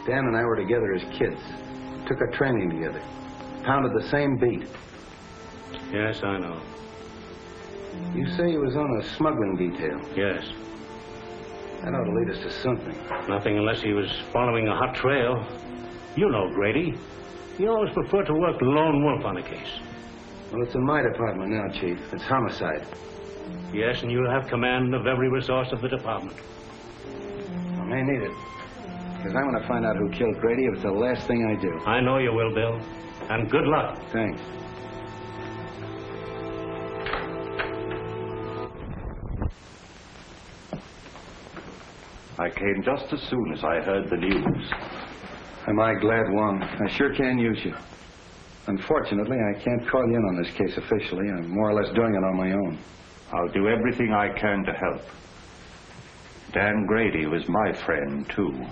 Dan and I were together as kids. Took our training together. Pounded the same beat. Yes, I know. You say he was on a smuggling detail? Yes. That ought to lead us to something. Nothing unless he was following a hot trail. You know Grady. He always preferred to work lone wolf on a case. Well, it's in my department now, Chief. It's homicide. Yes, and you'll have command of every resource of the department. I may need it. Because I'm going to find out who killed Grady if it's the last thing I do. I know you will, Bill. And good luck. Thanks. I came just as soon as I heard the news. Am I glad, Wong? I sure can use you. Unfortunately, I can't call you in on this case officially. I'm more or less doing it on my own. I'll do everything I can to help. Dan Grady was my friend, too.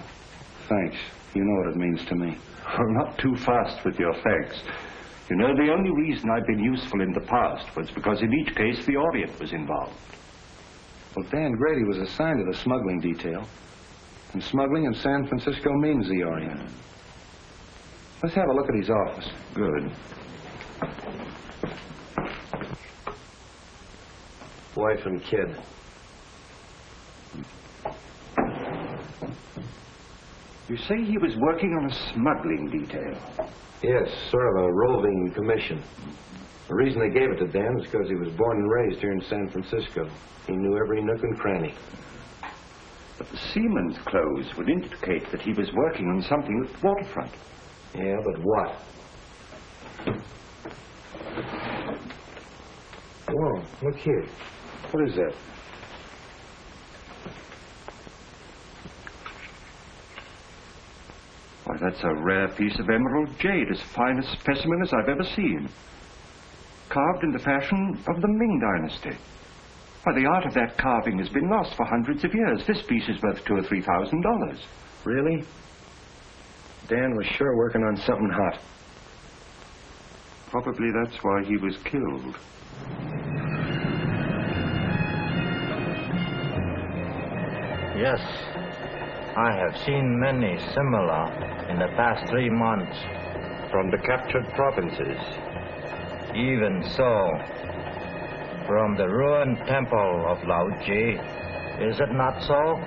Thanks. You know what it means to me. Well, not too fast with your thanks. You know, the only reason I've been useful in the past was because in each case the Orient was involved. Well, Dan Grady was assigned to the smuggling detail. And smuggling in San Francisco means the Orient. Let's have a look at his office. Good. Wife and kid. You say he was working on a smuggling detail? Yes, sort of a roving commission. The reason they gave it to Dan was because he was born and raised here in San Francisco. He knew every nook and cranny. But the seaman's clothes would indicate that he was working on something at the waterfront. Yeah, but what? Whoa, look here. What is that? Why, that's a rare piece of emerald jade, as fine a specimen as I've ever seen. Carved in the fashion of the Ming Dynasty. Why, the art of that carving has been lost for hundreds of years. This piece is worth $2,000 or $3,000. Really? Dan was sure working on something hot. Probably that's why he was killed. Yes, I have seen many similar in the past 3 months. From the captured provinces. Even so, from the ruined temple of Lao Ji, is it not so?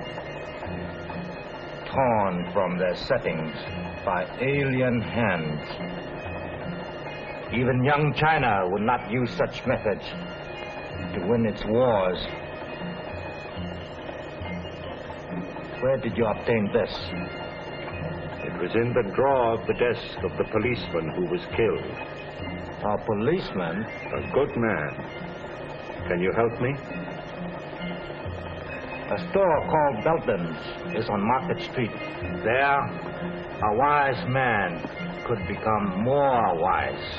Torn from their settings by alien hands. Even young China would not use such methods to win its wars. Where did you obtain this? It was in the drawer of the desk of the policeman who was killed. A policeman? A good man. Can you help me? A store called Belden's is on Market Street. There, a wise man could become more wise.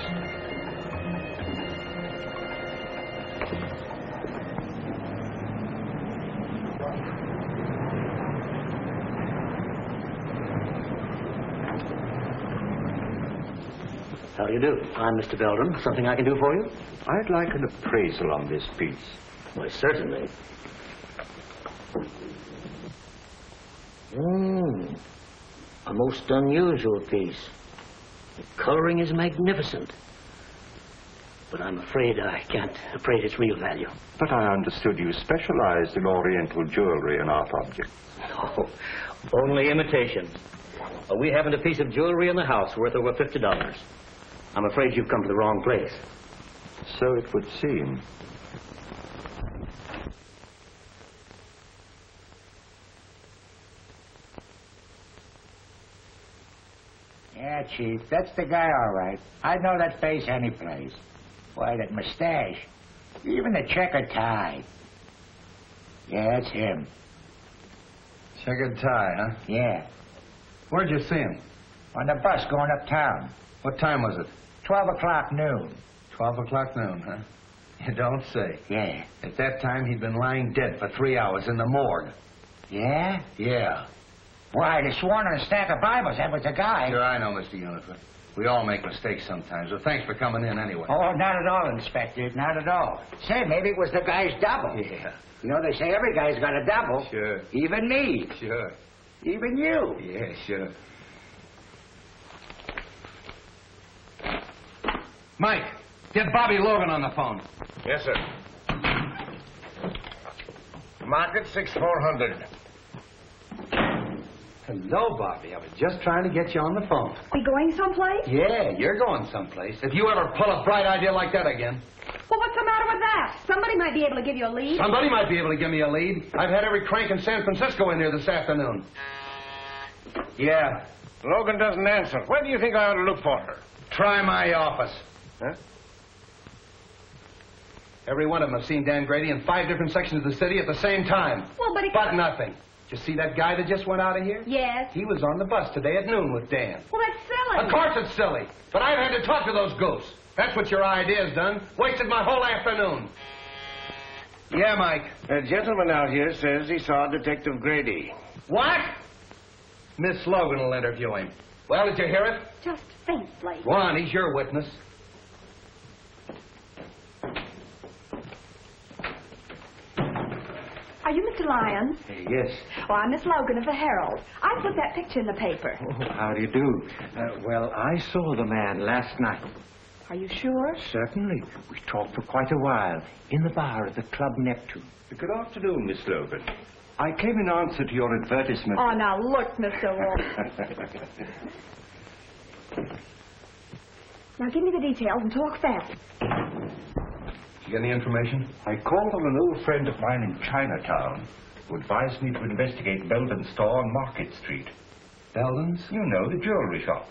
How do you do? I'm Mr. Belden. Something I can do for you? I'd like an appraisal on this piece. Why, certainly. A most unusual piece. The coloring is magnificent. But I'm afraid I can't appraise its real value. But I understood you specialized in Oriental jewelry and art objects. No, only imitation. We haven't a piece of jewelry in the house worth over $50. I'm afraid you've come to the wrong place. So it would seem. Yeah, Chief, that's the guy, all right. I'd know that face any place. Why, that mustache. Even the checkered tie. Yeah, that's him. Checkered tie, huh? Yeah. Where'd you see him? On the bus going uptown. What time was it? 12 o'clock noon. 12 o'clock noon, huh? You don't say. Yeah. At that time, he'd been lying dead for 3 hours in the morgue. Yeah? Yeah. Why, they sworn on a stack of Bibles that was the guy. Sure, I know, Mr. Unifer. We all make mistakes sometimes, so thanks for coming in anyway. Oh, not at all, Inspector. Not at all. Say, maybe it was the guy's double. Yeah. You know, they say every guy's got a double. Sure. Even me. Sure. Even you. Yeah, sure. Mike, get Bobbie Logan on the phone. Yes, sir. Market 6400. Hello, Bobbie. I was just trying to get you on the phone. We going someplace? Yeah, you're going someplace. If you ever pull a bright idea like that again. Well, what's the matter with that? Somebody might be able to give you a lead. Somebody might be able to give me a lead. I've had every crank in San Francisco in here this afternoon. Yeah. Logan doesn't answer. Where do you think I ought to look for her? Try my office. Huh? Every one of them have seen Dan Grady in 5 different sections of the city at the same time. Well, but But nothing. Did you see that guy that just went out of here? Yes. He was on the bus today at noon with Dan. Well, that's silly. Of course it's silly. But I've had to talk to those ghosts. That's what your idea's done. Wasted my whole afternoon. Yeah, Mike. A gentleman out here says he saw Detective Grady. What? Miss Logan will interview him. Well, did you hear it? Just faintly. Go on, he's your witness. Are you Mr. Lyons? Yes. Oh, I'm Miss Logan of the Herald. I put that picture in the paper. Oh, how do you do? Well, I saw the man last night. Are you sure? Certainly. We talked for quite a while in the bar at the Club Neptune. Good afternoon, Miss Logan. I came in answer to your advertisement. Oh, now look, Mr. Wong. Now give me the details and talk fast. You get any information? I called on an old friend of mine in Chinatown who advised me to investigate Belden's store on Market Street. Belden's? You know, the jewelry shop.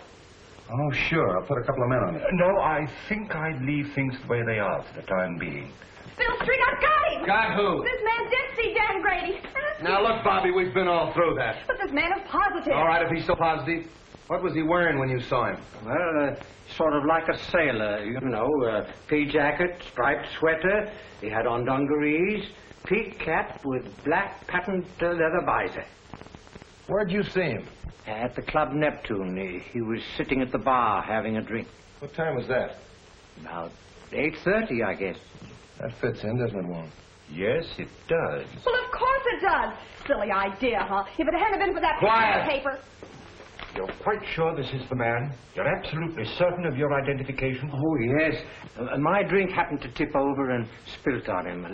Oh, sure. I'll put a couple of men on it. No, I think I'd leave things the way they are for the time being. Bill Street, I've got him! Got who? This man did see Dan Grady. Now, look, Bobbie, we've been all through that. But this man is positive. All right, if he's so positive. What was he wearing when you saw him? Well, sort of like a sailor, you know, pea jacket, striped sweater. He had on dungarees, peak cap with black patent leather visor. Where'd you see him? At the Club Neptune. He was sitting at the bar having a drink. What time was that? About 8:30, I guess. That fits in, doesn't it, Wong? Yes, it does. Well, of course it does. Silly idea, huh? If it hadn't been for that Quiet. paper. You're quite sure this is the man? You're absolutely certain of your identification? Oh, yes. My drink happened to tip over and spilt on him.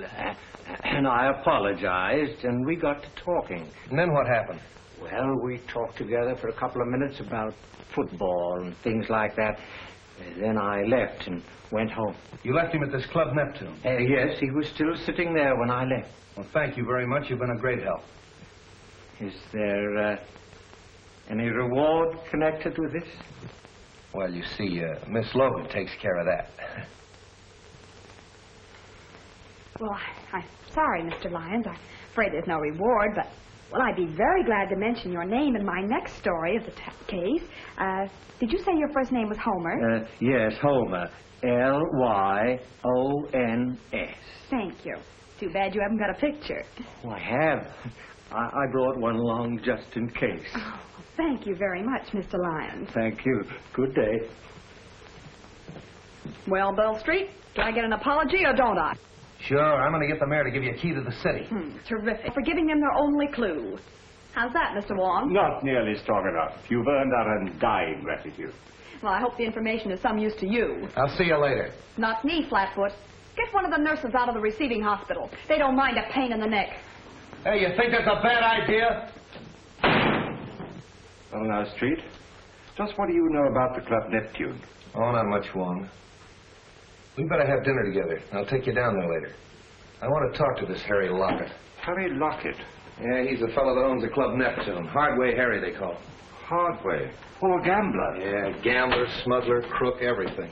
And I apologized, and we got to talking. And then what happened? Well, we talked together for a couple of minutes about football and things like that. Then I left and went home. You left him at this Club Neptune? Yes, he was still sitting there when I left. Well, thank you very much. You've been a great help. Is there any reward connected with this? Well, you see, Miss Logan takes care of that. Well, I'm sorry, Mr. Lyons. I'm afraid there's no reward, but, well, I'd be very glad to mention your name in my next story of the case. Did you say your first name was Homer? Yes, Homer. L-Y-O-N-S. Thank you. Too bad you haven't got a picture. Oh, I have. I brought one along just in case. Oh, thank you very much, Mr. Lyons. Thank you. Good day. Well, Bill Street, do I get an apology or don't I? Sure, I'm going to get the mayor to give you a key to the city. Terrific. For giving them their only clue. How's that, Mr. Wong? Not nearly strong enough. You've earned our undying gratitude. Well, I hope the information is some use to you. I'll see you later. Not me, Flatfoot. Get one of the nurses out of the receiving hospital. They don't mind a pain in the neck. Hey, you think that's a bad idea? Well, now, Street, just what do you know about the Club Neptune? Oh, not much, Wong. We better have dinner together. I'll take you down there later. I want to talk to this Harry Lockett. Harry Lockett? Yeah, he's the fellow that owns the Club Neptune. Hardway Harry, they call him. Hardway? Oh, a gambler? Yeah, gambler, smuggler, crook, everything.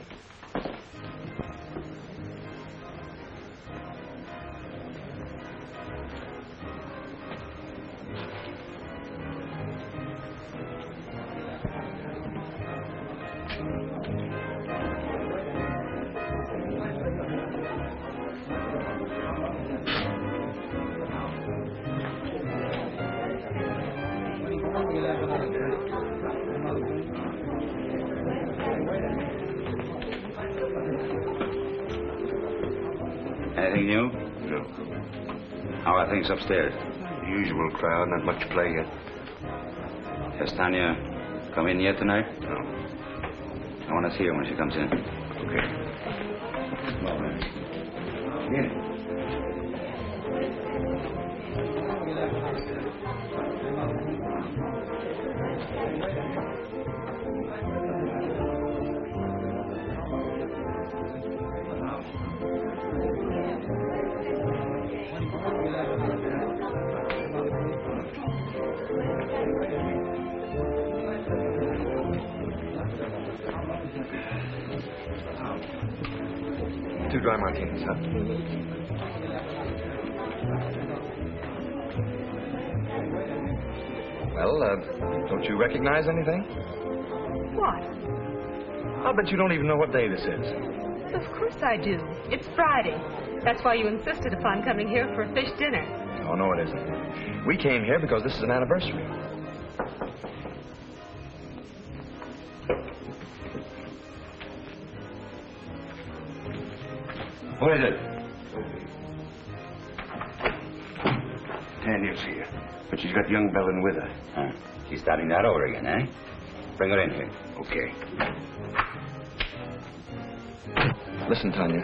Anything new? No. How are things upstairs? Usual crowd, not much play yet. Has Tanya come in yet tonight? No. I want to see her when she comes in. Okay. Get it. Two dry martinis, huh? Well, don't you recognize anything? What? I'll bet you don't even know what day this is. Of course I do. It's Friday. That's why you insisted upon coming here for a fish dinner. Oh, no, it isn't. We came here because this is an anniversary. Who is it? Tanya's here, but she's got young Belden with her. Huh. She's starting that over again, eh? Bring her in here. Okay. Listen, Tanya,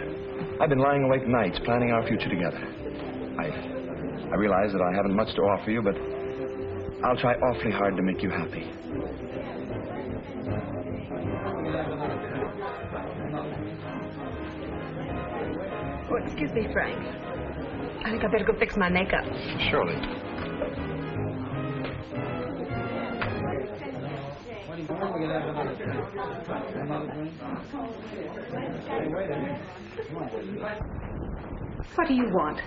I've been lying awake nights planning our future together. I realize that I haven't much to offer you, but I'll try awfully hard to make you happy. Oh, excuse me, Frank. I think I better go fix my makeup. Surely. What do you want?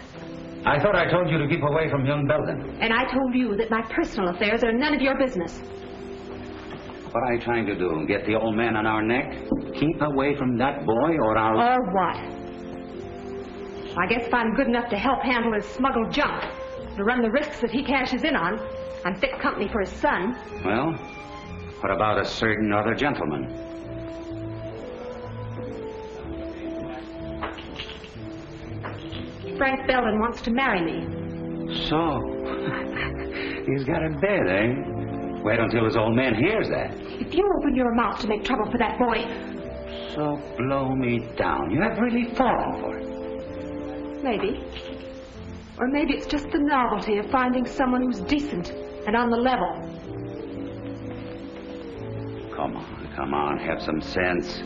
I thought I told you to keep away from young Belden. And I told you that my personal affairs are none of your business. What are you trying to do? Get the old man on our neck? Keep away from that boy or I'll... Or what? I guess if I'm good enough to help handle his smuggled junk, to run the risks that he cashes in on, I'm fit company for his son. Well, what about a certain other gentleman? Frank Belden wants to marry me. So, he's got it bad, eh? Wait until his old man hears that. If you open your mouth to make trouble for that boy... So blow me down. You have really fallen for it. Maybe. Or maybe it's just the novelty of finding someone who's decent and on the level. Come on, have some sense.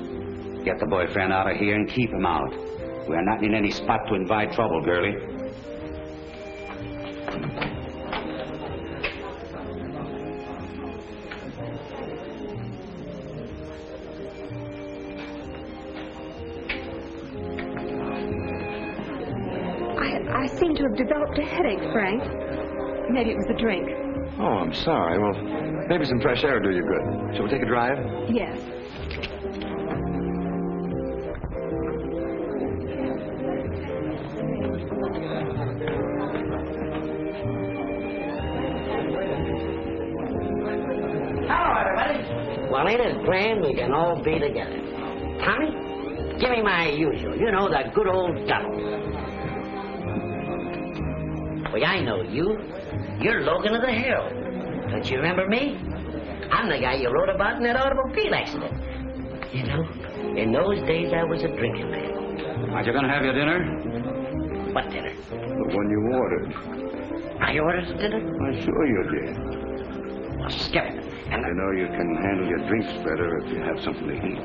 Get the boyfriend out of here and keep him out. We're not in any spot to invite trouble, girlie. I seem to have developed a headache, Frank. Maybe it was the drink. Oh, I'm sorry. Well, maybe some fresh air will do you good. Shall we take a drive? Yes. Hello, everybody. Well, ain't it grand we can all be together? Tommy, give me my usual. You know, the good old double. Well, I know you. You're Logan of the Herald. Don't you remember me? I'm the guy you wrote about in that automobile accident. You know, in those days I was a drinking man. Aren't you going to have your dinner? What dinner? The one you ordered. I ordered the dinner? I'm sure you did. Well, skip it. And You know you can handle your drinks better if you have something to eat.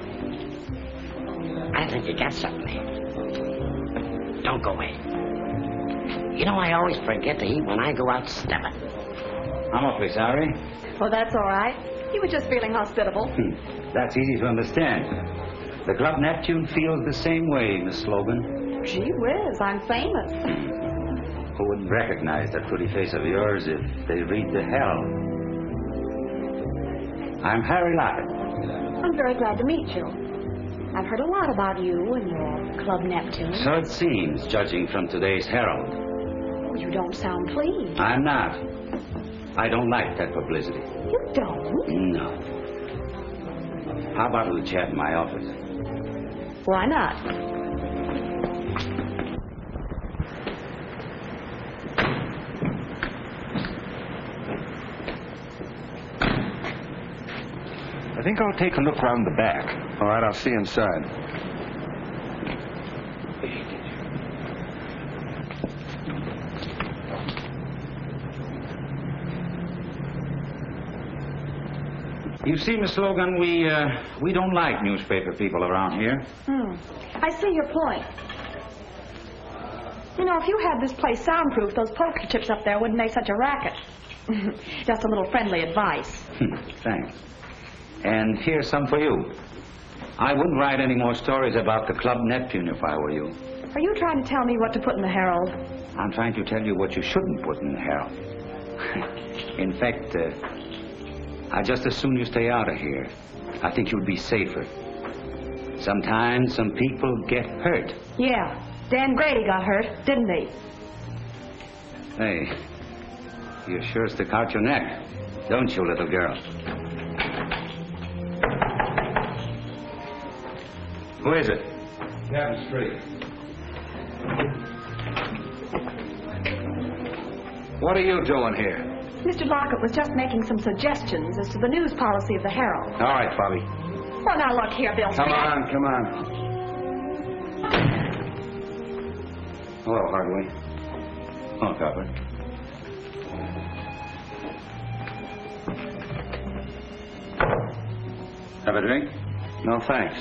I think you got something there. Don't go away. You know, I always forget to eat when I go out stepping. I'm awfully sorry. Well, that's all right. You were just feeling hospitable. That's easy to understand. The Club Neptune feels the same way, Miss Logan. Gee whiz, I'm famous. Who wouldn't recognize that pretty face of yours if they read the hell? I'm Harry Lockett. I'm very glad to meet you. I've heard a lot about you and your Club Neptune. So it seems, judging from today's Herald. You don't sound pleased. I'm not. I don't like that publicity. You don't? No. How about a little chat in my office? Why not? I think I'll take a look round the back. All right, I'll see you inside. You see, Miss Logan, we don't like newspaper people around here. I see your point. You know, if you had this place soundproof, those poker chips up there wouldn't make such a racket. Just a little friendly advice. Thanks. And here's some for you. I wouldn't write any more stories about the Club Neptune if I were you. Are you trying to tell me what to put in the Herald? I'm trying to tell you what you shouldn't put in the Herald. In fact, I'd just as soon you stay out of here. I think you'd be safer. Sometimes some people get hurt. Yeah, Dan Grady got hurt, didn't he? Hey, you sure stick out your neck, don't you, little girl? Who is it? Captain Street. What are you doing here? Mr. Lockett was just making some suggestions as to the news policy of the Herald. All right, Bobbie. Well, now look here, Bill. Come on. Hello, Hardway. Oh, Copper. Have a drink? No, thanks.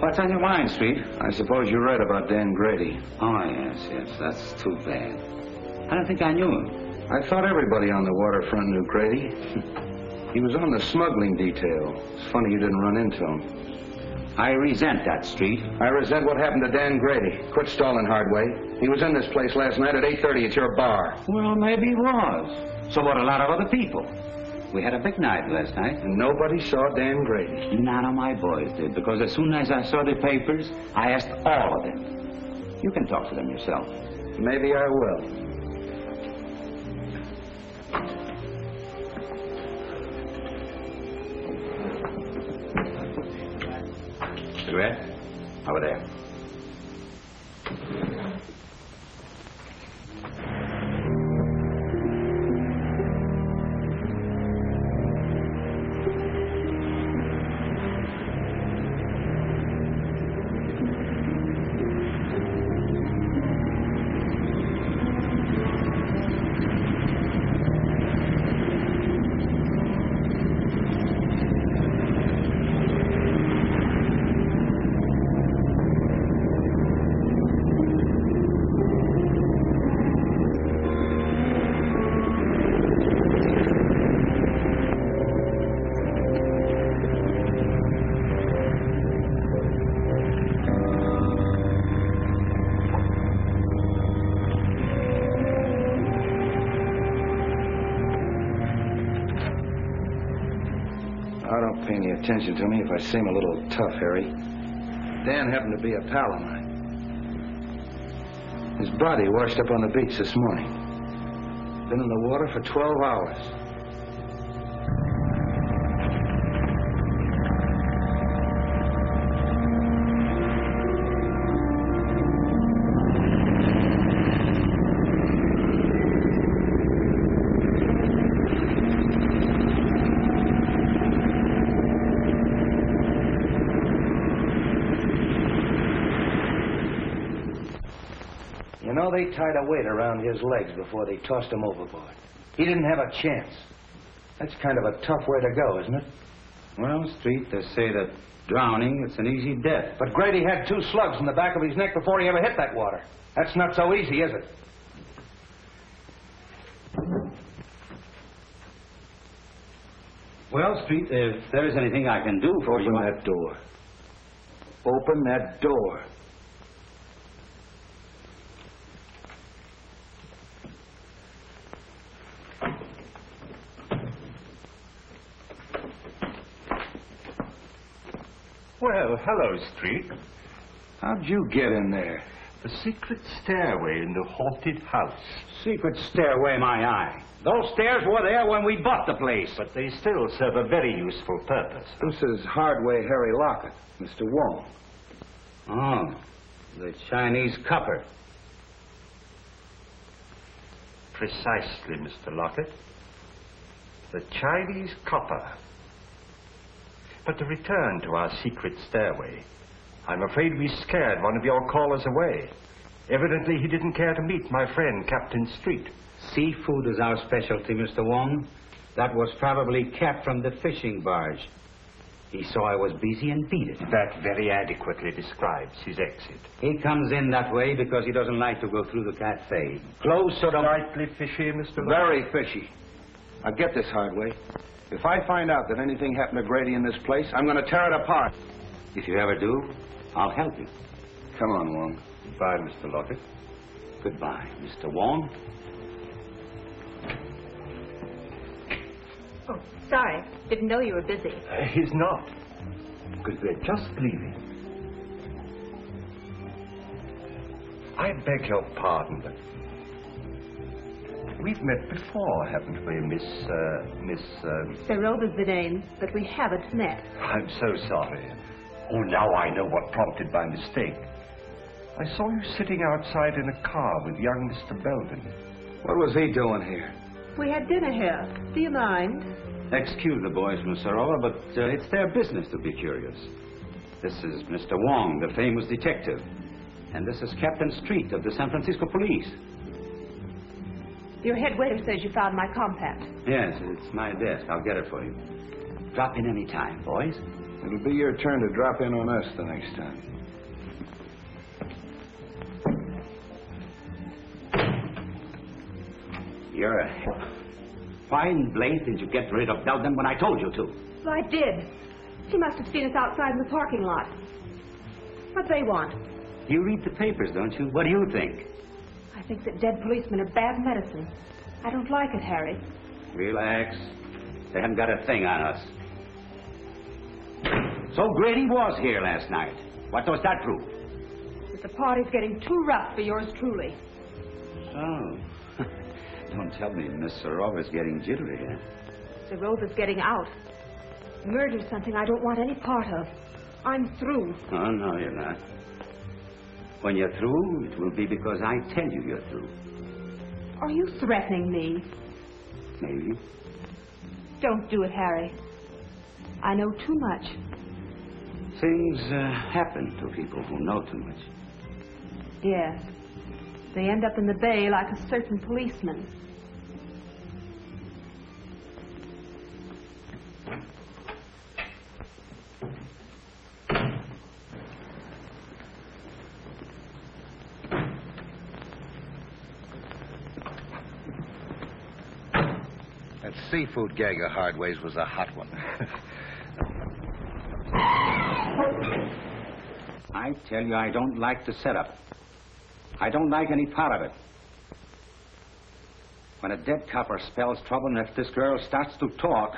What's on your mind, Street? I suppose you read about Dan Grady. Oh, yes. That's too bad. I don't think I knew him. I thought everybody on the waterfront knew Grady. He was on the smuggling detail. It's funny you didn't run into him. I resent that, Street. I resent what happened to Dan Grady. Quit stalling, Hardway. He was in this place last night at 8:30 at your bar. Well, maybe he was. So what a lot of other people. We had a big night last night. And nobody saw Dan Grady. None of my boys did, because as soon as I saw the papers, I asked all of them. You can talk to them yourself. Maybe I will. Cigarette? Over there. Pay any attention to me if I seem a little tough, Harry. Dan happened to be a pal of mine. His body washed up on the beach this morning. Been in the water for 12 hours. You know, they tied a weight around his legs before they tossed him overboard. He didn't have a chance. That's kind of a tough way to go, isn't it? Well, Street, they say that drowning, it's an easy death. But Grady had 2 slugs in the back of his neck before he ever hit that water. That's not so easy, is it? Well, Street, if there is anything I can do for you... Open that door. Open that door. Well, hello, Street. How'd you get in there? The secret stairway in the haunted house. Secret stairway, my eye. Those stairs were there when we bought the place. But they still serve a very useful purpose. This is Hardway Harry Lockett, Mr. Wong. Oh, the Chinese copper. Precisely, Mr. Lockett. The Chinese copper. But to return to our secret stairway, I'm afraid we scared one of your callers away. Evidently, he didn't care to meet my friend, Captain Street. Seafood is our specialty, Mr. Wong. That was probably Cap from the fishing barge. He saw I was busy and beat it. That very adequately describes his exit. He comes in that way because he doesn't like to go through the cafe. Close sort of... Slightly fishy, Mr. Very fishy. Now get this, Hardway. If I find out that anything happened to Grady in this place, I'm going to tear it apart. If you ever do, I'll help you. Come on, Wong. Goodbye, Mr. Lockett. Goodbye, Mr. Wong. Oh, sorry. Didn't know you were busy. He's not. Because we're just leaving. I beg your pardon, but we've met before, haven't we, Miss... Sir Rover's the name, but we haven't met. I'm so sorry. Oh, now I know what prompted my mistake. I saw you sitting outside in a car with young Mr. Belden. What was he doing here? We had dinner here. Do you mind? Excuse the boys, Miss Sarova, but it's their business to be curious. This is Mr. Wong, the famous detective. And this is Captain Street of the San Francisco Police. Your head waiter says you found my compact. Yes, it's my desk. I'll get it for you. Drop in any time, boys. It'll be your turn to drop in on us the next time. You're a... Why in blazes did you get rid of Belden when I told you to? Well, I did. He must have seen us outside in the parking lot. What they want? You read the papers, don't you? What do you think? I think that dead policemen are bad medicine. I don't like it, Harry. Relax. They haven't got a thing on us. So Grady was here last night. What does that prove? That the party's getting too rough for yours truly. Oh. Don't tell me Miss Sarova's getting jittery, huh? Sir Rover's getting out. Murder's something I don't want any part of. I'm through. Oh, no, you're not. When you're through, it will be because I tell you you're through. Are you threatening me? Maybe. Don't do it, Harry. I know too much. Things happen to people who know too much. Yes. They end up in the bay like a certain policeman. That seafood gag of Hardway's was a hot one. I tell you, I don't like the setup. I don't like any part of it. When a dead copper spells trouble, and if this girl starts to talk...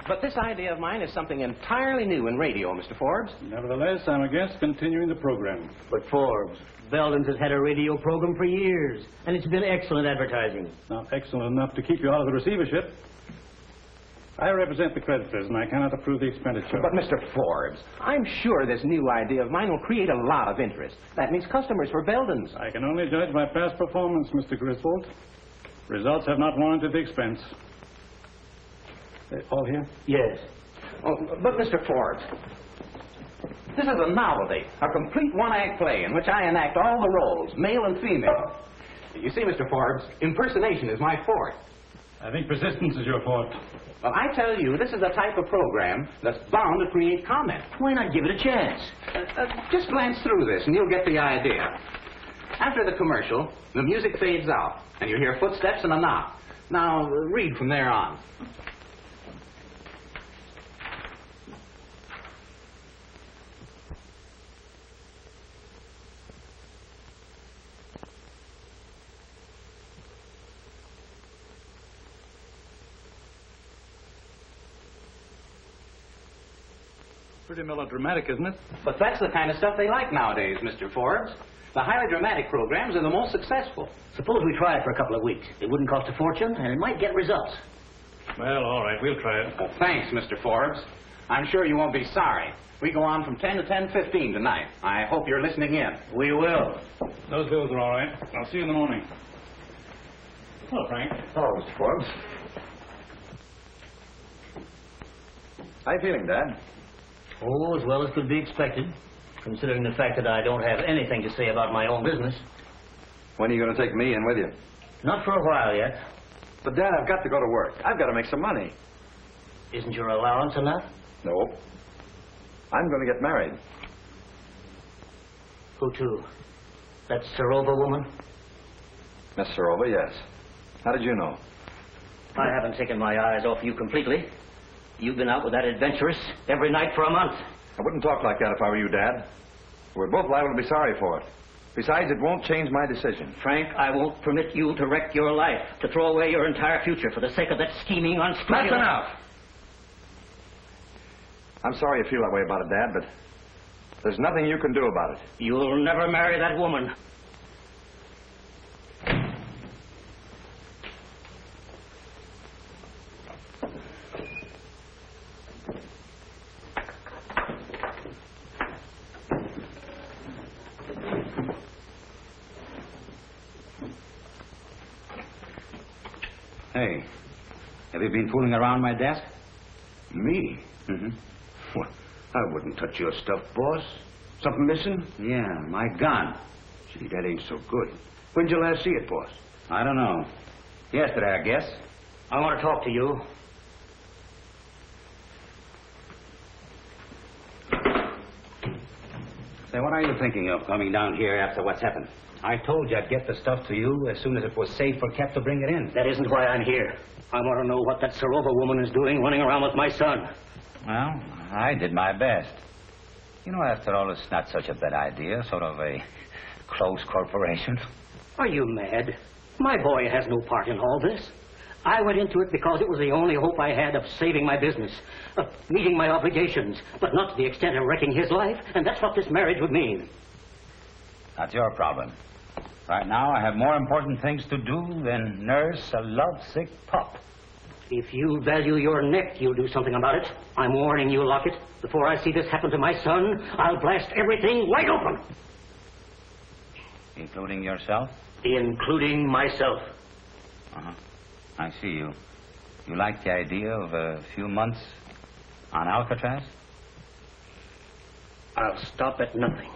But this idea of mine is something entirely new in radio, Mr. Forbes. Nevertheless, I'm against continuing the program. But Forbes, Belden's has had a radio program for years, and it's been excellent advertising. Not excellent enough to keep you out of the receivership. I represent the creditors, and I cannot approve the expenditure. But, Mr. Forbes, I'm sure this new idea of mine will create a lot of interest. That means customers for Belden's. I can only judge by past performance, Mr. Griswold. Results have not warranted the expense. All here? Yes. Oh, but, Mr. Forbes, this is a novelty, a complete one-act play in which I enact all the roles, male and female. You see, Mr. Forbes, impersonation is my forte. I think persistence is your fault. Well, I tell you, this is the type of program that's bound to create comment. Why not give it a chance? Just glance through this and you'll get the idea. After the commercial, the music fades out, and you hear footsteps and a knock. Now, read from there on. Pretty melodramatic, isn't it? But that's the kind of stuff they like nowadays, Mr. Forbes. The highly dramatic programs are the most successful. Suppose we try it for a couple of weeks. It wouldn't cost a fortune, and it might get results. Well, all right, we'll try it. Well, thanks, Mr. Forbes. I'm sure you won't be sorry. We go on from 10 to 10:15 tonight. I hope you're listening in. We will. Those bills are all right. I'll see you in the morning. Hello, Frank. Hello, Mr. Forbes. How you feeling, Dad? Oh, as well as could be expected. considering the fact that I don't have anything to say about my own business. When are you going to take me in with you? Not for a while yet. But, Dad, I've got to go to work. I've got to make some money. Isn't your allowance enough? No. I'm going to get married. Who to? That Serova woman? Miss Serova, yes. How did you know? I haven't taken my eyes off you completely. You've been out with that adventuress every night for a month. I wouldn't talk like that if I were you, Dad. We're both liable to be sorry for it. Besides, it won't change my decision. Frank, I won't permit you to wreck your life, to throw away your entire future for the sake of that scheming, unscrupulous... That's enough! I'm sorry you feel that way about it, Dad, but there's nothing you can do about it. You'll never marry that woman. Hey, have you been fooling around my desk? Me? Mm-hmm. Well, I wouldn't touch your stuff, boss. Something missing? Yeah, my gun. Gee, that ain't so good. When'd you last see it, boss? I don't know. Yesterday, I guess. I want to talk to you. Say, what are you thinking of coming down here after what's happened? I told you I'd get the stuff to you as soon as it was safe for Cap to bring it in. That isn't why I'm here. I want to know what that Serova woman is doing running around with my son. Well, I did my best. You know, after all, it's not such a bad idea, sort of a close corporation. Are you mad? My boy has no part in all this. I went into it because it was the only hope I had of saving my business, of meeting my obligations, but not to the extent of wrecking his life, and that's what this marriage would mean. That's your problem. Right now, I have more important things to do than nurse a lovesick pup. If you value your neck, you'll do something about it. I'm warning you, Lockett. Before I see this happen to my son, I'll blast everything wide open. Including yourself? Including myself. Uh-huh. I see you. You like the idea of a few months on Alcatraz? I'll stop at nothing.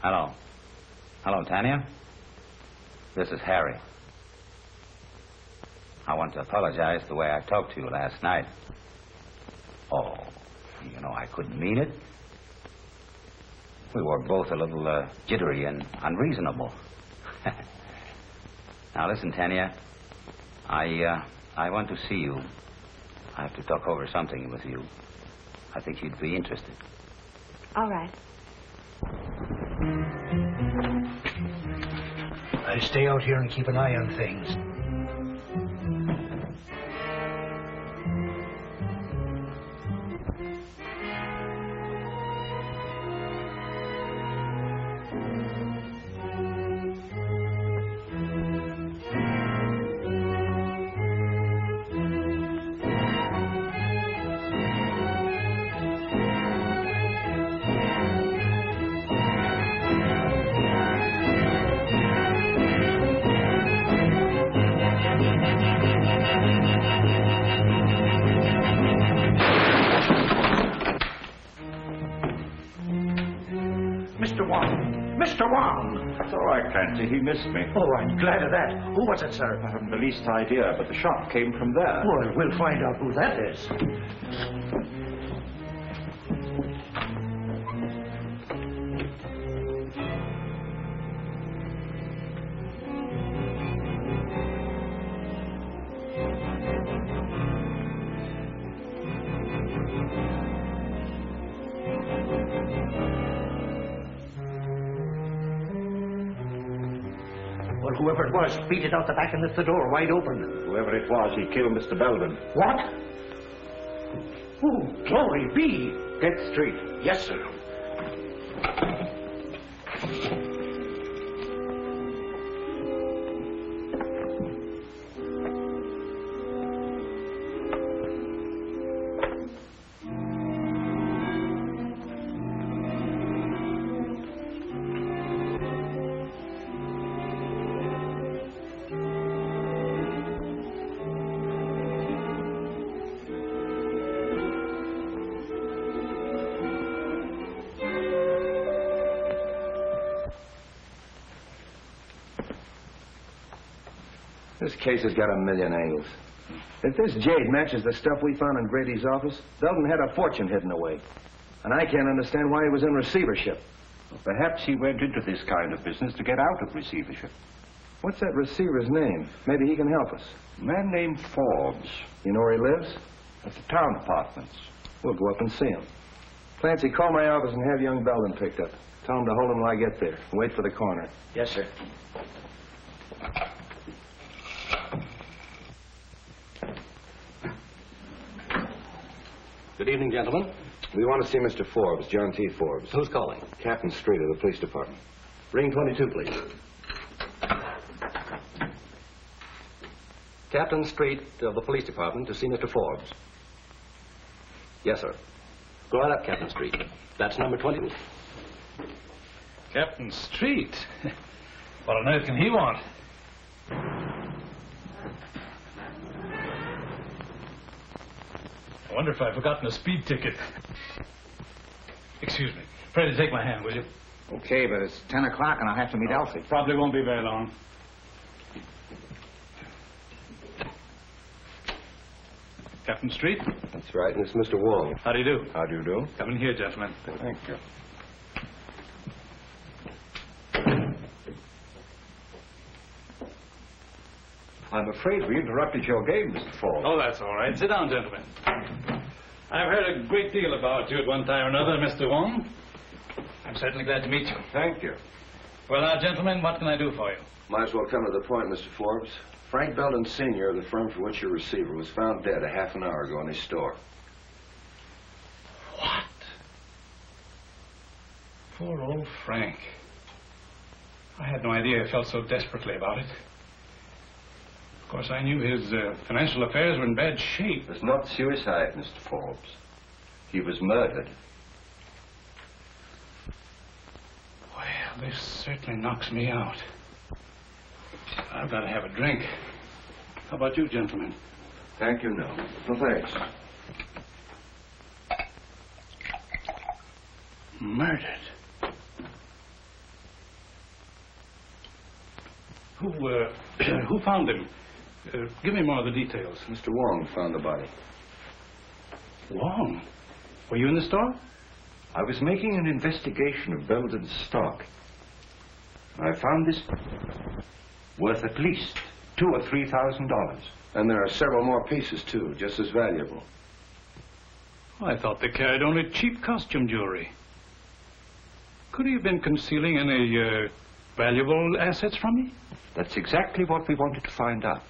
Hello. Hello, Tanya. This is Harry. I want to apologize the way I talked to you last night. Oh, you know, I couldn't mean it. We were both a little jittery and unreasonable. Now, listen, Tanya. I want to see you. I have to talk over something with you. I think you'd be interested. All right. I stay out here and keep an eye on things. Mr. Wong! It's all right, Clancy. He missed me. Oh, I'm glad of that. Who was it, sir? I haven't the least idea, but the shot came from there. Well, we'll find out who that is. Well, whoever it was beat it out the back and left the door wide open. Whoever it was, he killed Mr. Belden. What? Oh, glory be! Death Street. Yes, sir. This case has got a million angles. If this jade matches the stuff we found in Grady's office, Belden had a fortune hidden away. And I can't understand why he was in receivership. Well, perhaps he went into this kind of business to get out of receivership. What's that receiver's name? Maybe he can help us. A man named Forbes. You know where he lives? At the town apartments. We'll go up and see him. Clancy, call my office and have young Belden picked up. Tell him to hold him till I get there. And wait for the coroner. Yes, sir. Good evening, gentlemen. We want to see Mr. Forbes, John T. Forbes. Who's calling? Captain Street of the police department. Ring 22, please. Captain Street of the police department to see Mr. Forbes. Yes, sir. Go right up, Captain Street. That's number 22. Captain Street? What on earth can he want? I wonder if I've forgotten a speed ticket. Excuse me. Freddie, take my hand, will you? Okay, but it's 10 o'clock and I'll have to meet Elsie. Probably won't be very long. Captain Street? That's right, and it's Mr. Wong. How do you do? How do you do? Come in here, gentlemen. Thank you. I'm afraid we interrupted your game, Mr. Forbes. Oh, that's all right. Sit down, gentlemen. I've heard a great deal about you at one time or another, Mr. Wong. I'm certainly glad to meet you. Thank you. Well, now, gentlemen, what can I do for you? Might as well come to the point, Mr. Forbes. Frank Belden, Sr. of the firm for which you're receiver was found dead a half an hour ago in his store. What? Poor old Frank. I had no idea he felt so desperately about it. Of course, I knew his financial affairs were in bad shape. It was not suicide, Mr. Forbes. He was murdered. Well, this certainly knocks me out. I've got to have a drink. How about you, gentlemen? Thank you, no. Well, thanks. Murdered. Who found him? Give me more of the details. Mr. Wong found the body. Wong? Were you in the store? I was making an investigation of Belden's stock. I found this worth at least $2,000 or $3,000. And there are several more pieces, too, just as valuable. I thought they carried only cheap costume jewelry. Could he have been concealing any valuable assets from me? That's exactly what we wanted to find out.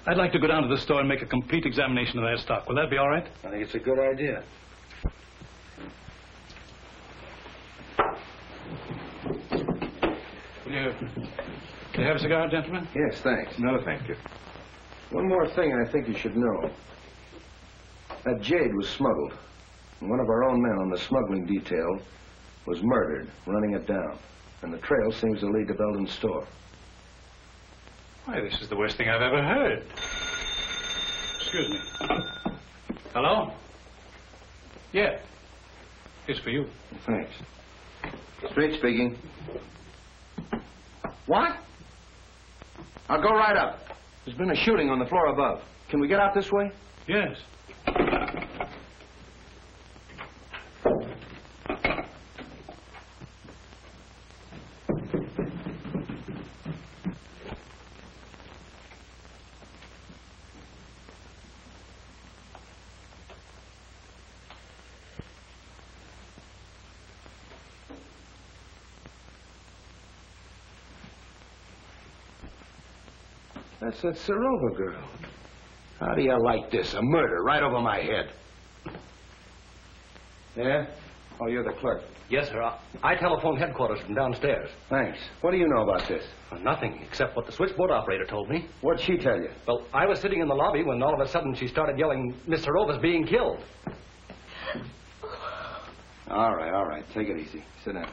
I'd like to go down to the store and make a complete examination of their stock. Will that be all right? I think it's a good idea. Can you have a cigar, gentlemen? Yes, thanks. No, thank you. One more thing I think you should know. That jade was smuggled. And one of our own men on the smuggling detail was murdered, running it down. And the trail seems to lead to Belden's store. Why, this is the worst thing I've ever heard. Excuse me. Hello? Yeah. It's for you. Thanks. Street speaking. What? I'll go right up. There's been a shooting on the floor above. Can we get out this way? Yes. That's that Serova girl. How do you like this? A murder right over my head. Yeah? Oh, you're the clerk. Yes, sir. I telephoned headquarters from downstairs. Thanks. What do you know about this? Nothing, except what the switchboard operator told me. What'd she tell you? Well, I was sitting in the lobby when all of a sudden she started yelling, Mr. Rova's being killed. All right. Take it easy. Sit down.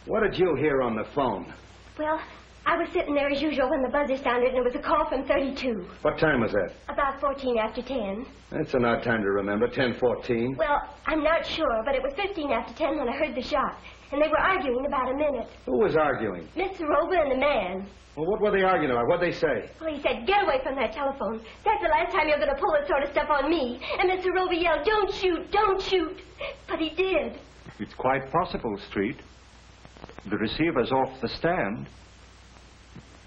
What did you hear on the phone? Well, I was sitting there as usual when the buzzer sounded, and it was a call from 32. What time was that? About 14 after 10. That's an odd time to remember, 10:14. Well, I'm not sure, but it was 15 after 10 when I heard the shot. And they were arguing about a minute. Who was arguing? Miss Sarova and the man. Well, what were they arguing about? What'd they say? Well, he said, get away from that telephone. That's the last time you're going to pull this sort of stuff on me. And Miss Sarova yelled, don't shoot, don't shoot. But he did. It's quite possible, Street. The receiver's off the stand.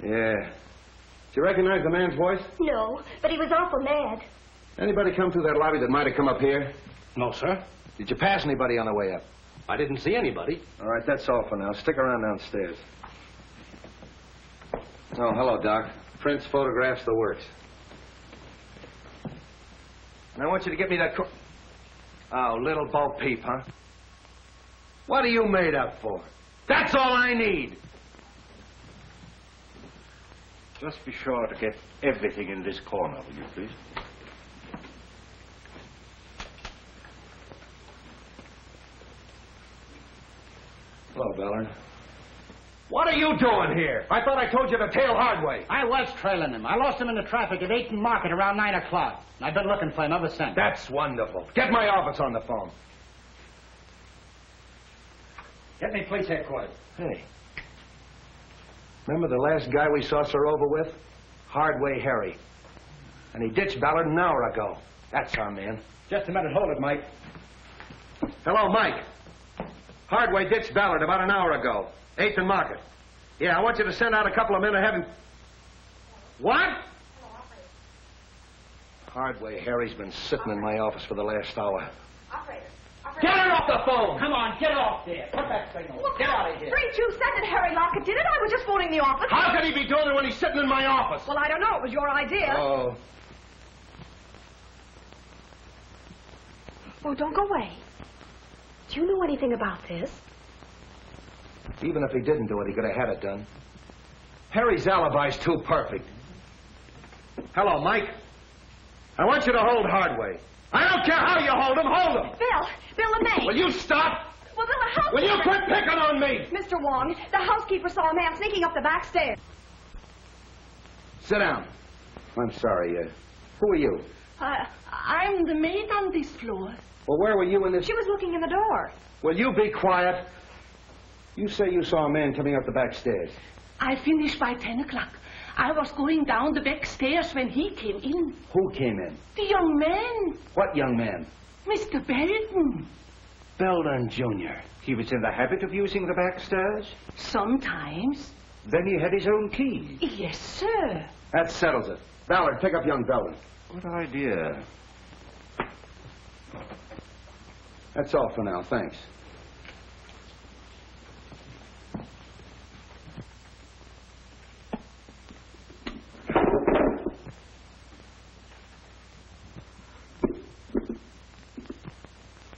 Yeah. Did you recognize the man's voice? No, but he was awful mad. Anybody come through that lobby that might have come up here? No, sir. Did you pass anybody on the way up? I didn't see anybody. All right, that's all for now. Stick around downstairs. Oh, hello, Doc. Prints, photographs, the works. And I want you to get me that... Oh, little Bo Peep, huh? What are you made up for? That's all I need! Just be sure to get everything in this corner, will you, please? Hello, Ballard. What are you doing here? I thought I told you to tail Hardway. I was trailing him. I lost him in the traffic at 8th and Market around 9 o'clock. And I've been looking for him ever since. That's wonderful. Get my office on the phone. Get me police headquarters. Hey. Remember the last guy we saw Sarova with? Hardway Harry. And he ditched Ballard an hour ago. That's our man. Just a minute. Hold it, Mike. Hello, Mike. Hardway ditched Ballard about an hour ago. 8th and Market. Yeah, I want you to send out a couple of men to have him... What? Hardway Harry's been sitting in my office for the last hour. Operator. Get her off the phone! Come on, get off there. Put that thing on. Get out of here. 3-2 said that Harry Lockett did it. I was just phoning the office. How could he be doing it when he's sitting in my office? Well, I don't know. It was your idea. Oh. Oh, don't go away. Do you know anything about this? Even if he didn't do it, he could have had it done. Harry's alibi's too perfect. Hello, Mike. I want you to hold Hardway. I don't care how you hold him, hold him. Bill LeMay. Will you stop? Well, the housekeeper... Will you quit picking on me? Mr. Wong, the housekeeper saw a man sneaking up the back stairs. Sit down. I'm sorry. Who are you? I'm the maid on this floor. Well, where were you in this... She was looking in the door. Will you be quiet? You say you saw a man coming up the back stairs. I finished by 10 o'clock. I was going down the back stairs when he came in. Who came in? The young man. What young man? Mr. Belden. Belden, Jr. He was in the habit of using the back stairs? Sometimes. Then he had his own key? Yes, sir. That settles it. Ballard, pick up young Belden. Good idea. That's all for now, thanks.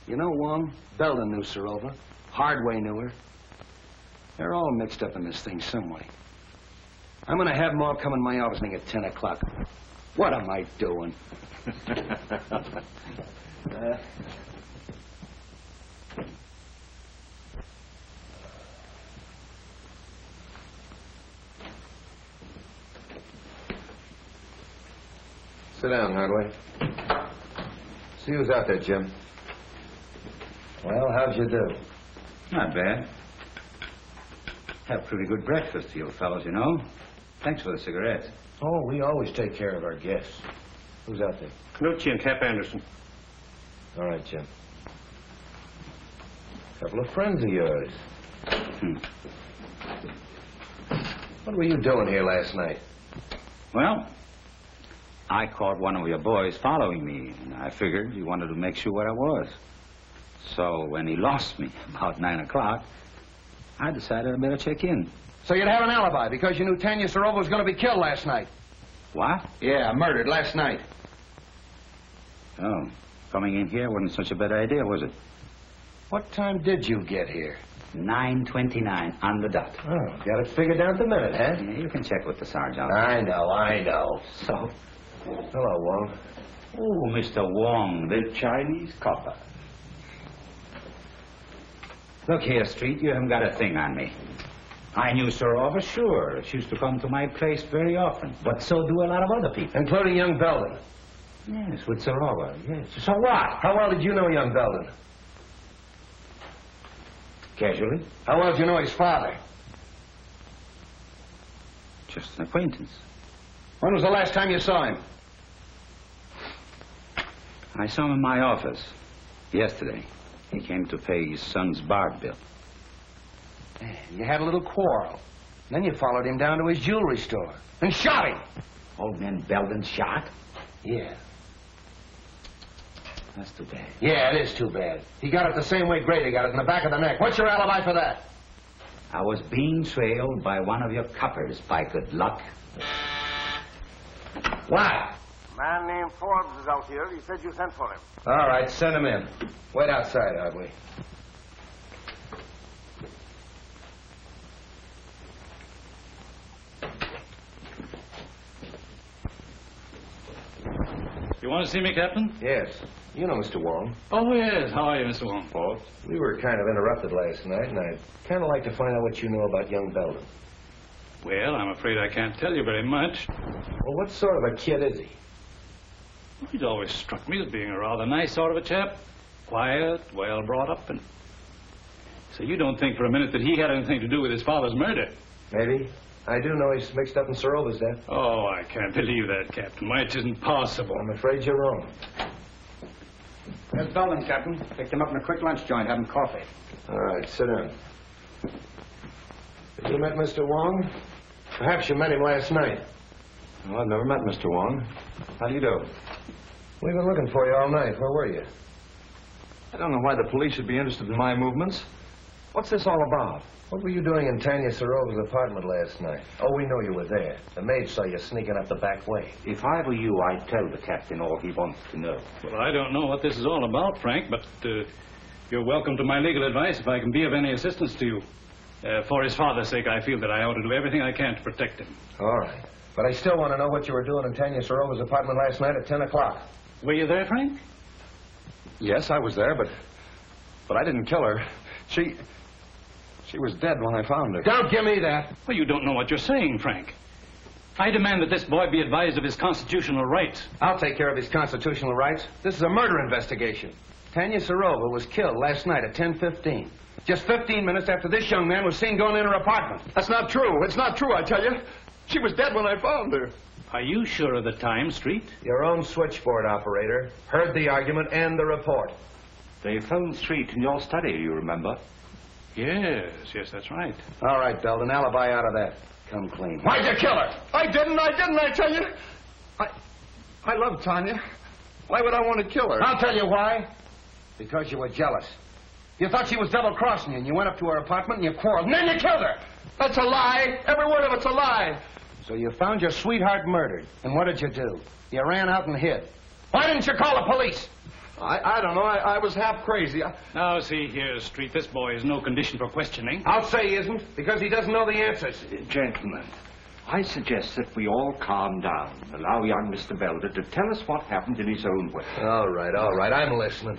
You know, Wong, Belden knew Sarova. Hardway knew her. They're all mixed up in this thing some way. I'm going to have them all come in my office at 10 o'clock. What am I doing? Sit down, Hardway. See who's out there, Jim. Well, how'd you do? Not bad. Had a pretty good breakfast, you fellows, you know. Thanks for the cigarettes. Oh, we always take care of our guests. Who's out there? Knucci and Cap Anderson. All right, Jim. A couple of friends of yours. What were you doing here last night? Well, I caught one of your boys following me, and I figured you wanted to make sure where I was. So when he lost me about 9 o'clock, I decided I better check in. So you'd have an alibi because you knew Tanya Sarova was going to be killed last night. What? Yeah, murdered last night. Oh, coming in here wasn't such a bad idea, was it? What time did you get here? 9:29 on the dot. Oh, got it figured out the minute, huh? Yeah, you can check with the sergeant. I know. So? Hello, Wong. Oh, Mr. Wong, the Chinese copper. Look here, Street, you haven't got a thing on me. I knew Sarova, sure. She used to come to my place very often. But so do a lot of other people. Including young Belden. Yes, with Sarova, yes. So what? How well did you know young Belden? Casually. How well did you know his father? Just an acquaintance. When was the last time you saw him? I saw him in my office yesterday. He came to pay his son's bar bill. You had a little quarrel. Then you followed him down to his jewelry store and shot him. Old man Belden shot? Yeah. That's too bad. Yeah, it is too bad. He got it the same way Grady got it, in the back of the neck. What's your alibi for that? I was being trailed by one of your coppers, by good luck. Why? Man named Forbes is out here. He said you sent for him. All right, send him in. Wait outside, Ugly. You want to see me, Captain? Yes. You know Mr. Wong. Oh, yes. How are you, Mr. Wong? Forbes. We were kind of interrupted last night, and I'd kind of like to find out what you know about young Belden. Well, I'm afraid I can't tell you very much. Well, what sort of a kid is he? He's always struck me as being a rather nice sort of a chap. Quiet, well brought up, and... So you don't think for a minute that he had anything to do with his father's murder? Maybe. I do know he's mixed up in Sarova's death. Oh, I can't believe that, Captain. Why, it isn't possible. I'm afraid you're wrong. There's Belden, Captain. Picked him up in a quick lunch joint, having coffee. All right, sit down. Have you met Mr. Wong? Perhaps you met him last night. Well, I've never met Mr. Wong. How do you do? We've been looking for you all night. Where were you? I don't know why the police should be interested in my movements. What's this all about? What were you doing in Tanya Sarova's apartment last night? Oh, we know you were there. The maid saw you sneaking up the back way. If I were you, I'd tell the captain all he wants to know. Well, I don't know what this is all about, Frank, but you're welcome to my legal advice if I can be of any assistance to you. For his father's sake, I feel that I ought to do everything I can to protect him. All right. But I still want to know what you were doing in Tanya Sarova's apartment last night at 10 o'clock. Were you there, Frank? Yes, I was there, but I didn't kill her. She was dead when I found her. Don't give me that. Well, you don't know what you're saying, Frank. I demand that this boy be advised of his constitutional rights. I'll take care of his constitutional rights. This is a murder investigation. Tanya Sarova was killed last night at 10:15. Just 15 minutes after this young man was seen going in her apartment. That's not true. It's not true, I tell you. She was dead when I found her. Are you sure of the time, Street? Your own switchboard operator heard the argument and the report. They phoned Street in your study, you remember? Yes, that's right. All right, Belden, alibi out of that. Come clean. Why'd you kill her? I didn't, I tell you. I love Tanya. Why would I want to kill her? I'll tell you why. Because you were jealous. You thought she was double-crossing you, and you went up to her apartment and you quarreled, and then you killed her. That's a lie. Every word of it's a lie. So you found your sweetheart murdered, and what did you do? You ran out and hid. Why didn't you call the police? I don't know. I was half crazy. Now, see here, Street, this boy is no condition for questioning. I'll say he isn't, because he doesn't know the answers. Gentlemen, I suggest that we all calm down. Allow young Mr. Belden to tell us what happened in his own way. All right. I'm listening.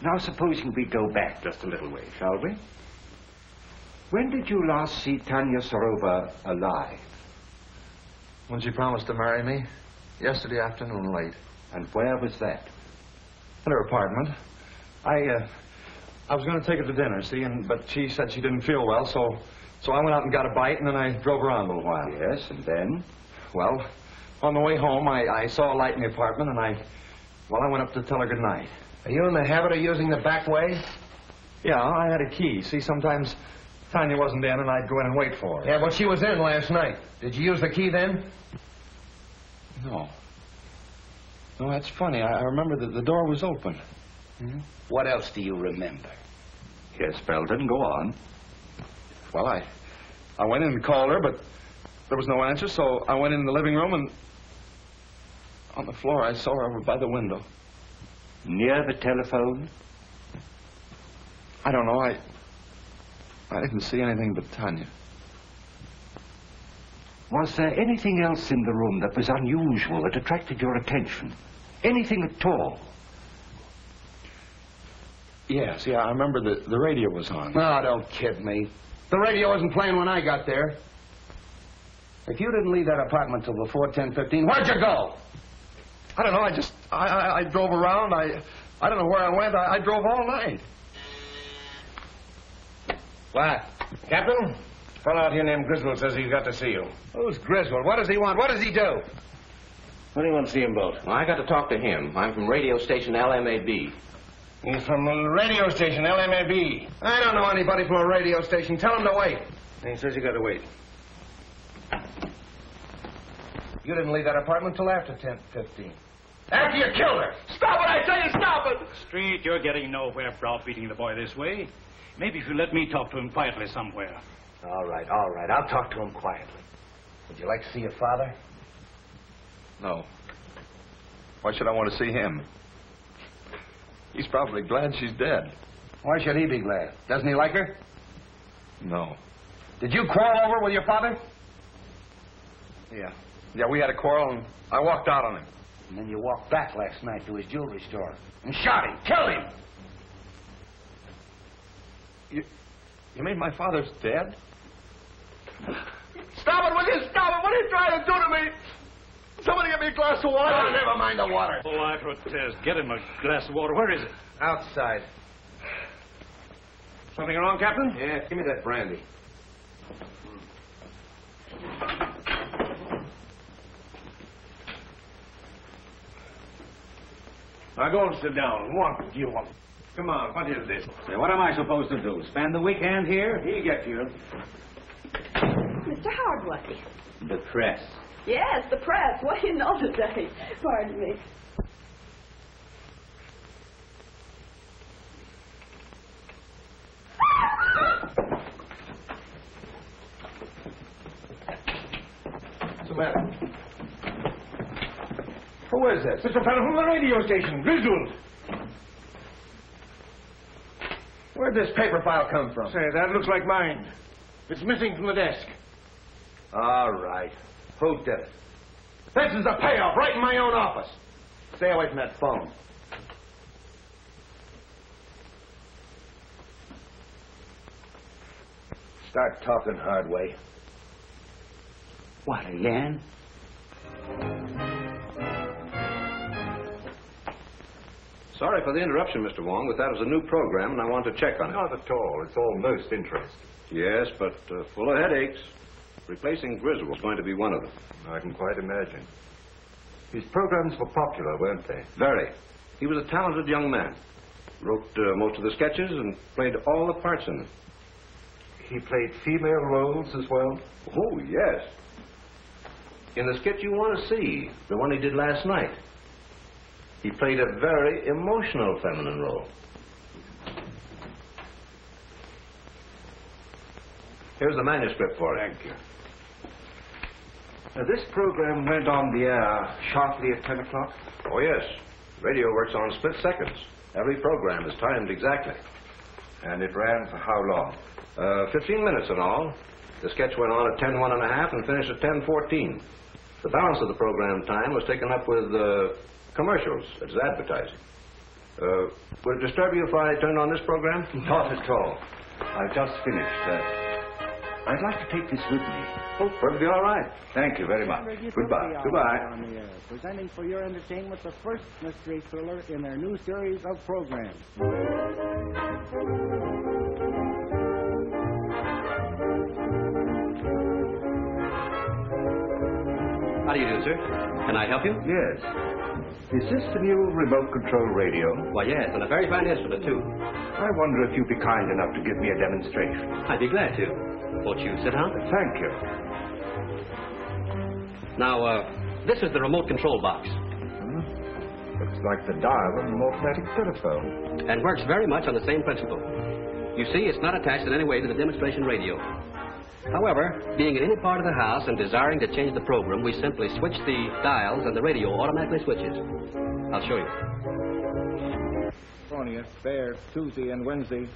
Now, supposing we go back just a little way, shall we? When did you last see Tanya Sarova alive? When she promised to marry me. Yesterday afternoon late. And where was that? In her apartment. I was going to take her to dinner, see, but she said she didn't feel well, so I went out and got a bite, and then I drove around a little while. Yes, and then? Well, on the way home, I saw a light in the apartment, and I went up to tell her good night. Are you in the habit of using the back way? Yeah, I had a key. See, sometimes Tanya wasn't in, and I'd go in and wait for her. Yeah, but she was in last night. Did you use the key then? No, that's funny. I remember that the door was open. Mm-hmm. What else do you remember? Yes, Belden, go on. Well, I went in and called her, but there was no answer, so I went in the living room, and on the floor I saw her over by the window. Near the telephone? I don't know. I didn't see anything but Tanya. Was there anything else in the room that was unusual, that attracted your attention? Anything at all? Yes, I remember the radio was on. No, don't kid me. The radio wasn't playing when I got there. If you didn't leave that apartment till before 10:15, where'd you go? I don't know. I drove around. I don't know where I went. I drove all night. What? Captain? A fellow out here named Griswold says he's got to see you. Who's Griswold? What does he want? What does he do? What do you want to see him about? Well, I got to talk to him. I'm from radio station LMAB. He's from the radio station, LMAB. I don't know anybody from a radio station. Tell him to wait. He says you got to wait. You didn't leave that apartment till after 10:15. After you killed her. Stop it, I tell you, stop it! Street, you're getting nowhere browbeating the boy this way. Maybe if you let me talk to him quietly somewhere. All right. I'll talk to him quietly. Would you like to see your father? No. Why should I want to see him? He's probably glad she's dead. Why should he be glad? Doesn't he like her? No. Did you quarrel over with your father? Yeah. Yeah, we had a quarrel, and I walked out on him. And then you walked back last night to his jewelry store and shot him, killed him. You mean my father's dead? Stop it, will you? Stop it! What are you trying to do to me? Somebody get me a glass of water. Oh, never mind the water. Oh, I protest. Get him a glass of water. Where is it? Outside. Something wrong, Captain? Yeah, give me that brandy. Now go and sit down. What do you want? Come on, what is this? Say, what am I supposed to do? Spend the weekend here? He gets you. Mr. Hardway. The press. Yes, the press. What do you know today? Pardon me. What's the matter? Who is this? It's a fellow from the radio station, Griswold. Where'd this paper file come from? Say, that looks like mine. It's missing from the desk. All right. Who did it? This is a payoff right in my own office. Stay away from that phone. Start talking, Hardway. What, again? Sorry for the interruption, Mr. Wong, but that was a new program, and I want to check on it. Not at all. It's all most interesting. Yes, but full of headaches. Replacing Griswold's going to be one of them. I can quite imagine. His programs were popular, weren't they? Very. He was a talented young man. Wrote most of the sketches and played all the parts in them. He played female roles as well? Oh, yes. In the sketch you want to see, the one he did last night, he played a very emotional feminine role. Here's the manuscript for it. Thank you. This program went on the air sharply at 10 o'clock? Oh, yes. Radio works on split seconds. Every program is timed exactly. And it ran for how long? 15 minutes in all. The sketch went on at 10:01 and finished at 10:14. The balance of the program time was taken up with commercials. It's advertising. Would it disturb you if I turned on this program? Not at all. I've just finished. I'd like to take this with me. Oh, perfectly all right. Thank you very much. Goodbye. Goodbye. Presenting for your entertainment the first mystery thriller in their new series of programs. How do you do, sir? Can I help you? Yes. Is this the new remote control radio? Why, yes, and a very fine instrument, too. I wonder if you'd be kind enough to give me a demonstration. I'd be glad to. Won't you sit down? Thank you. Now, this is the remote control box. Looks like the dial of an automatic telephone. And works very much on the same principle. You see, it's not attached in any way to the demonstration radio. However, being in any part of the house and desiring to change the program, we simply switch the dials and the radio automatically switches. I'll show you. California, fair, Tuesday and Wednesday.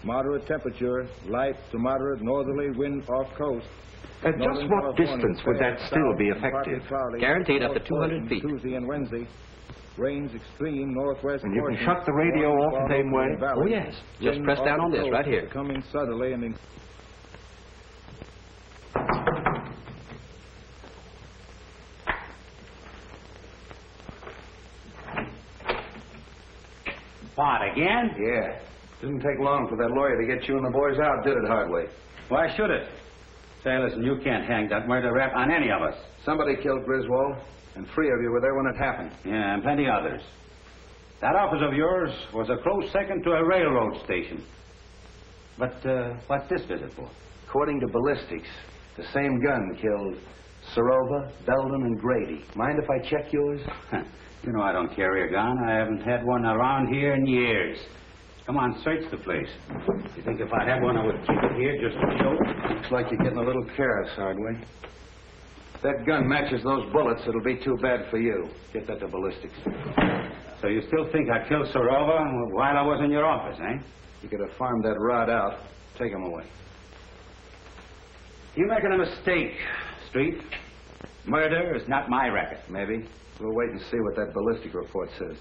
Moderate temperature, light to moderate northerly wind off coast. At just what distance would that still be effective? Guaranteed up to 200 feet. Tuesday and Wednesday. Rains extreme northwest. And you can shut the radio off the same way? Oh, yes. Just press down on this right here. Coming southerly and What, again? Yeah. Didn't take long for that lawyer to get you and the boys out, did it, Hardway? Why should it? Say, listen, you can't hang that murder rap on any of us. Somebody killed Griswold, and 3 of you were there when it happened. Yeah, and plenty others. That office of yours was a close second to a railroad station. But what's this visit for? According to ballistics, the same gun killed Sorova, Belden, and Grady. Mind if I check yours? You know I don't carry a gun. I haven't had one around here in years. Come on, search the place. You think if I had one, I would keep it here just to show? Looks like you're getting a little careless, Hardway. If that gun matches those bullets, it'll be too bad for you. Get that to ballistics. So you still think I killed Sorova while I was in your office, eh? You could have farmed that rod out. Take him away. You're making a mistake, Street. Murder is not my racket. Maybe. We'll wait and see what that ballistic report says.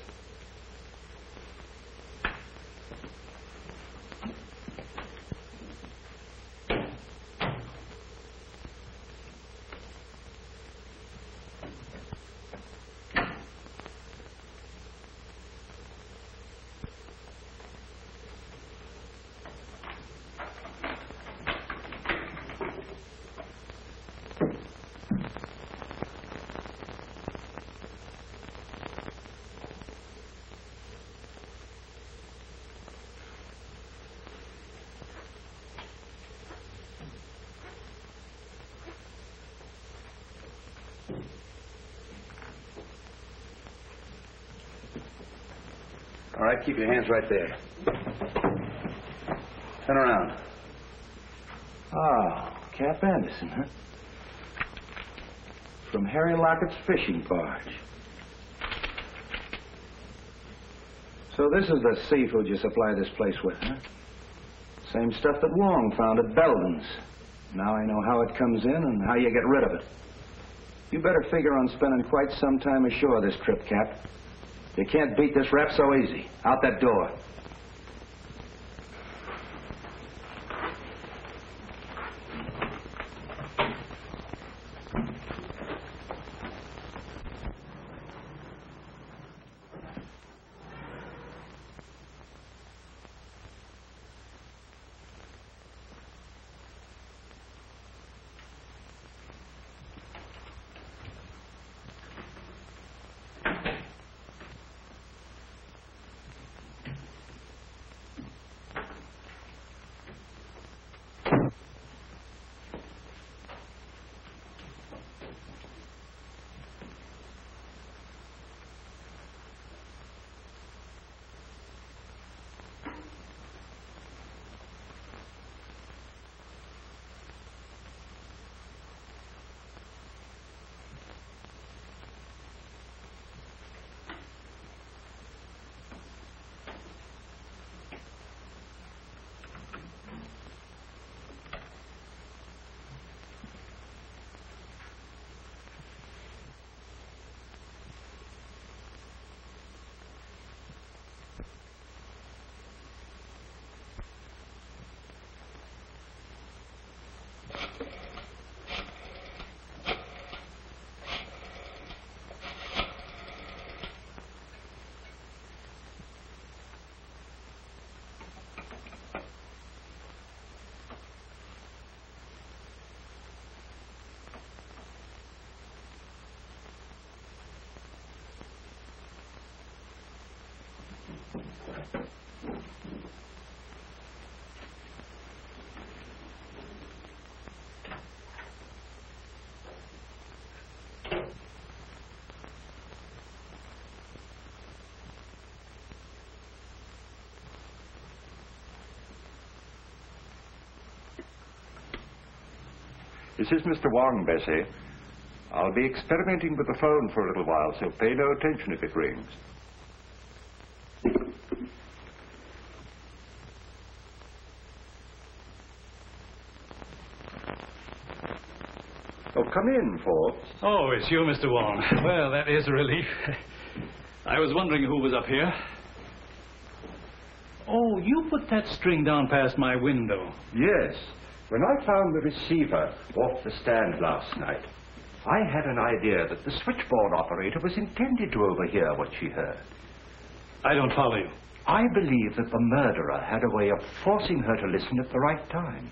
All right, keep your hands right there. Turn around. Oh, Cap Anderson, huh? From Harry Lockett's fishing barge. So this is the seafood you supply this place with, huh? Same stuff that Wong found at Belden's. Now I know how it comes in and how you get rid of it. You better figure on spending quite some time ashore this trip, Cap. You can't beat this rap so easy. Out that door. This is Mr. Wong, Bessie. I'll be experimenting with the phone for a little while, so pay no attention if it rings. Oh, come in, Forbes. Oh, it's you, Mr. Wong. Well, that is a relief. I was wondering who was up here. Oh, you put that string down past my window. Yes. When I found the receiver off the stand last night, I had an idea that the switchboard operator was intended to overhear what she heard. I don't follow you. I believe that the murderer had a way of forcing her to listen at the right time.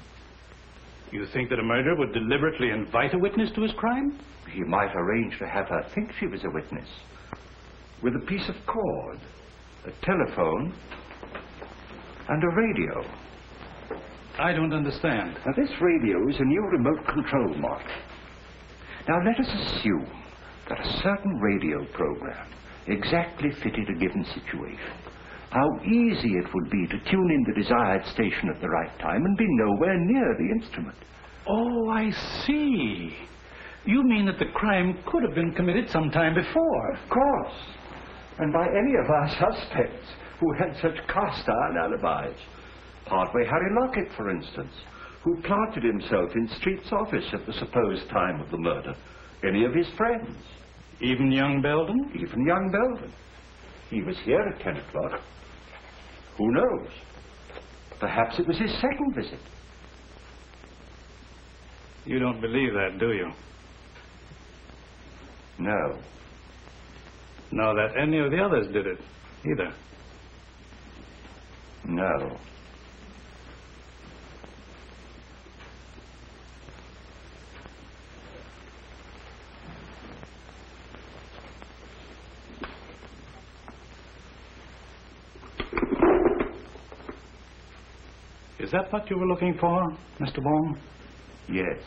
You think that a murderer would deliberately invite a witness to his crime? He might arrange to have her think she was a witness. With a piece of cord, a telephone, and a radio. I don't understand. Now, this radio is a new remote control model. Now, let us assume that a certain radio program exactly fitted a given situation. How easy it would be to tune in the desired station at the right time and be nowhere near the instrument. Oh, I see. You mean that the crime could have been committed some time before? Of course. And by any of our suspects who had such cast-iron alibis. Partway Harry Lockett, for instance, who planted himself in Street's office at the supposed time of the murder. Any of his friends. Even young Belden? Even young Belden. He was here at 10 o'clock. Who knows? Perhaps it was his second visit. You don't believe that, do you? No. Nor that any of the others did it, either? No. Is that what you were looking for, Mr. Wong? Yes.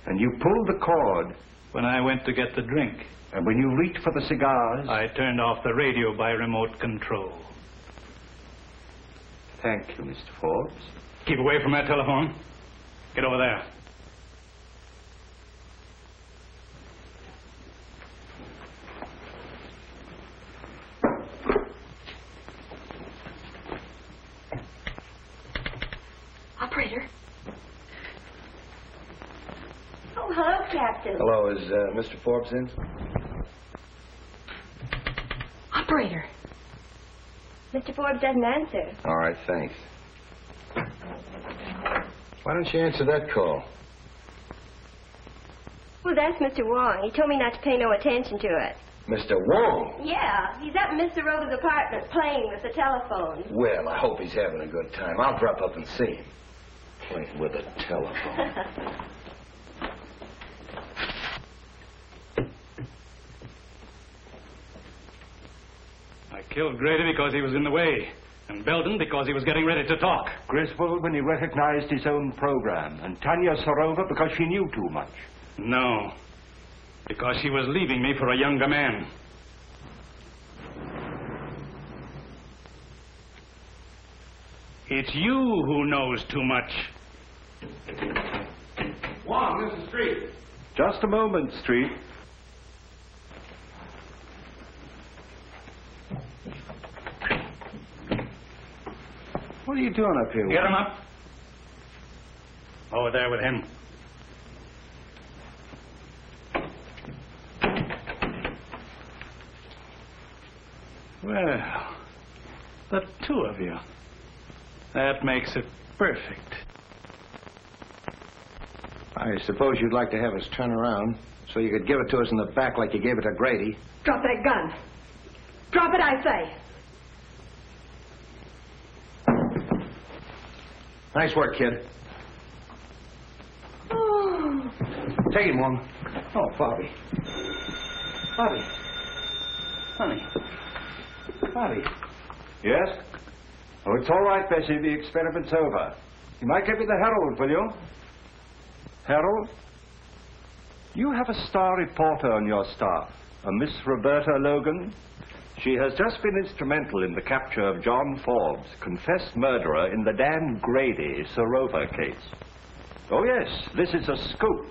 And you pulled the cord. When I went to get the drink. And when you reached for the cigars. I turned off the radio by remote control. Thank you, Mr. Forbes. Keep away from that telephone. Get over there. Operator. Oh, hello, Captain. Hello, is Mr. Forbes in? Operator. Mr. Forbes doesn't answer. All right, thanks. Why don't you answer that call? Well, that's Mr. Wong. He told me not to pay no attention to it. Mr. Wong? Yeah, he's up in Mr. Rover's apartment playing with the telephone. Well, I hope he's having a good time. I'll drop up and see him. Playing with a telephone. I killed Grady because he was in the way, and Belden because he was getting ready to talk. Griswold when he recognized his own program, and Tanya Sarova because she knew too much. No, because she was leaving me for a younger man. It's you who knows too much. Wong, this is Street. Just a moment, Street. What are you doing up here? Get him up. Over there with him. Well, the two of you. That makes it perfect. I suppose you'd like to have us turn around so you could give it to us in the back like you gave it to Grady. Drop that gun. Drop it, I say. Nice work, kid. Oh. Take him, Wong. Oh, Bobbie. Bobbie. Honey. Bobbie. Yes? Oh, it's all right, Bessie. The experiment's over. You might give me the Herald, will you? Herald? You have a star reporter on your staff, a Miss Roberta Logan. She has just been instrumental in the capture of John Forbes, confessed murderer in the Dan Grady Sarova case. Oh, yes, this is a scoop.